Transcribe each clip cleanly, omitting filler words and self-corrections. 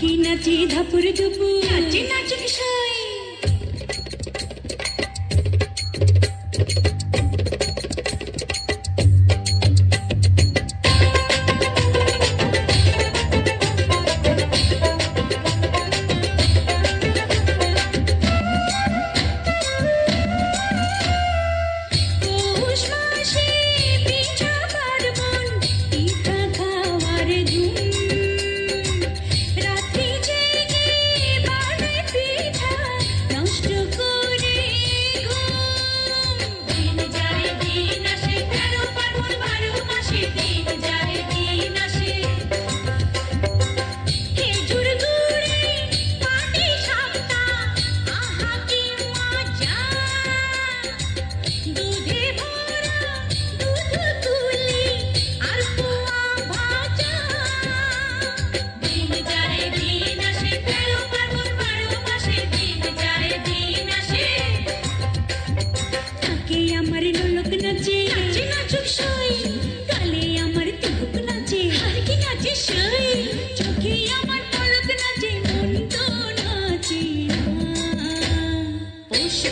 ঢুকি নাচি ধাপুর দুপু নাচি নাচি কিশোর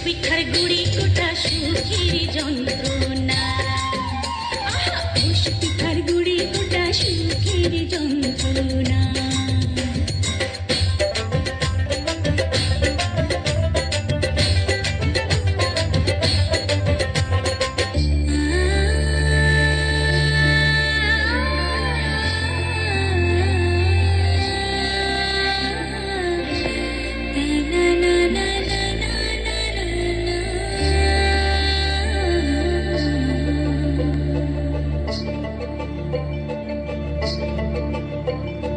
পিঠার গুড়ি কোটা সুখের যন্ত্রণা পিঠার গুড়ি কোটা সুখের যন্ত্রণা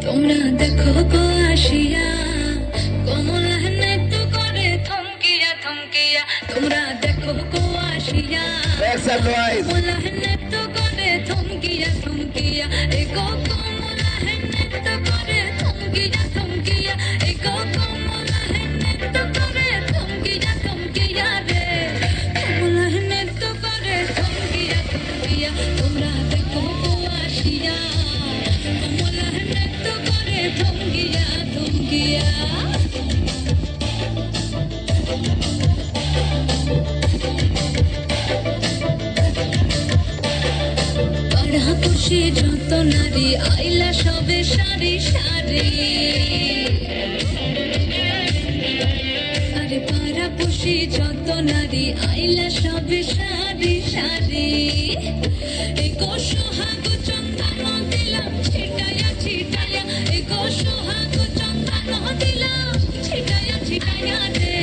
তোমরা দেখো গো আসিয়া কমলা নৃত্য করে থমকিয়া থমকিয়া তোমরা দেখো গো আসিয়া কমলা নৃত্য করে থমকিয়া থমকিয়া এগো কমলা নৃত্য করে থমকিয়া থমকিয়া এগো কমলা নৃত্য করে থমকিয়া থমকিয়া রে কমলা নৃত্য করে থমকিয়া থমকিয়া তোমরা দেখো গো আসিয়া কমলা নৃত্য করে থমকিয়া থমকিয়া পাড়াপড়শি যত নারী আইলা সবে সারি সারি আরে পাড়াপড়শি যত নারী আইলা সবে সারি সারি এগো সোহাগ চন্দন দিলাম ছিটায়া ছিটায়া এগো সোহাগ চন্দন দিলাম ছিটায়া ছিটায়া রে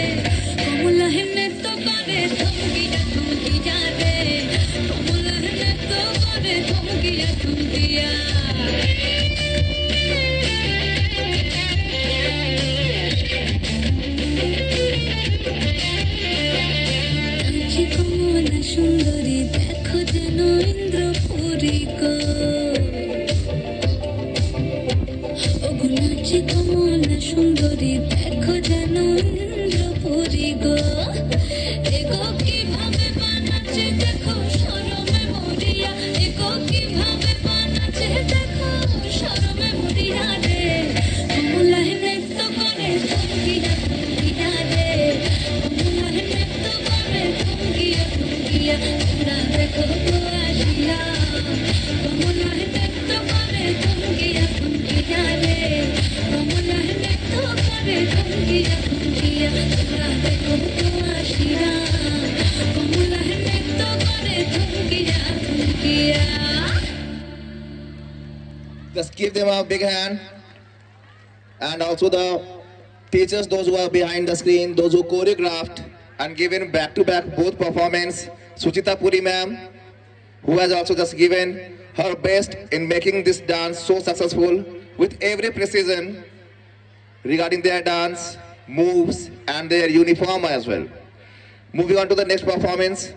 কমলা নৃত্য করে থমকিয়া থমকিয়া রে কমলা নৃত্য করে থমকিয়া থমকিয়া কমলা সুন্দরী দেখো যেন ইন্দ্রপুরী গো ওগো নাচি কমলা সুন্দরী দেখো যেন ইন্দ্রপুরী গো এগো কিভাবে বানাচ্ছে দেখো শরমে মরিয়া এগো কিভাবে বানাচ্ছে দেখো শরমে মরিয়া রে কমলা নৃত্য করে থমকিয়া থমকিয়া রে কমলা নৃত্য করে থমকিয়া থমকিয়া তোমরা দেখো গো আসিয়া কমলা নৃত্য করে থমকিয়া থমকিয়া রে কমলা নৃত্য করে থমকিয়া থমকিয়া তোমরা দেখো গো আসিয়া কমলা নৃত্য করে থমকিয়া থমকিয়া Just give them a big hand. And also the teachers, those who are behind the screen, those who choreographed and given back-to-back both performance. Suchita Puri ma'am, who has also just given her best in making this dance so successful with every precision regarding their dance, moves and their uniform as well. Moving on to the next performance.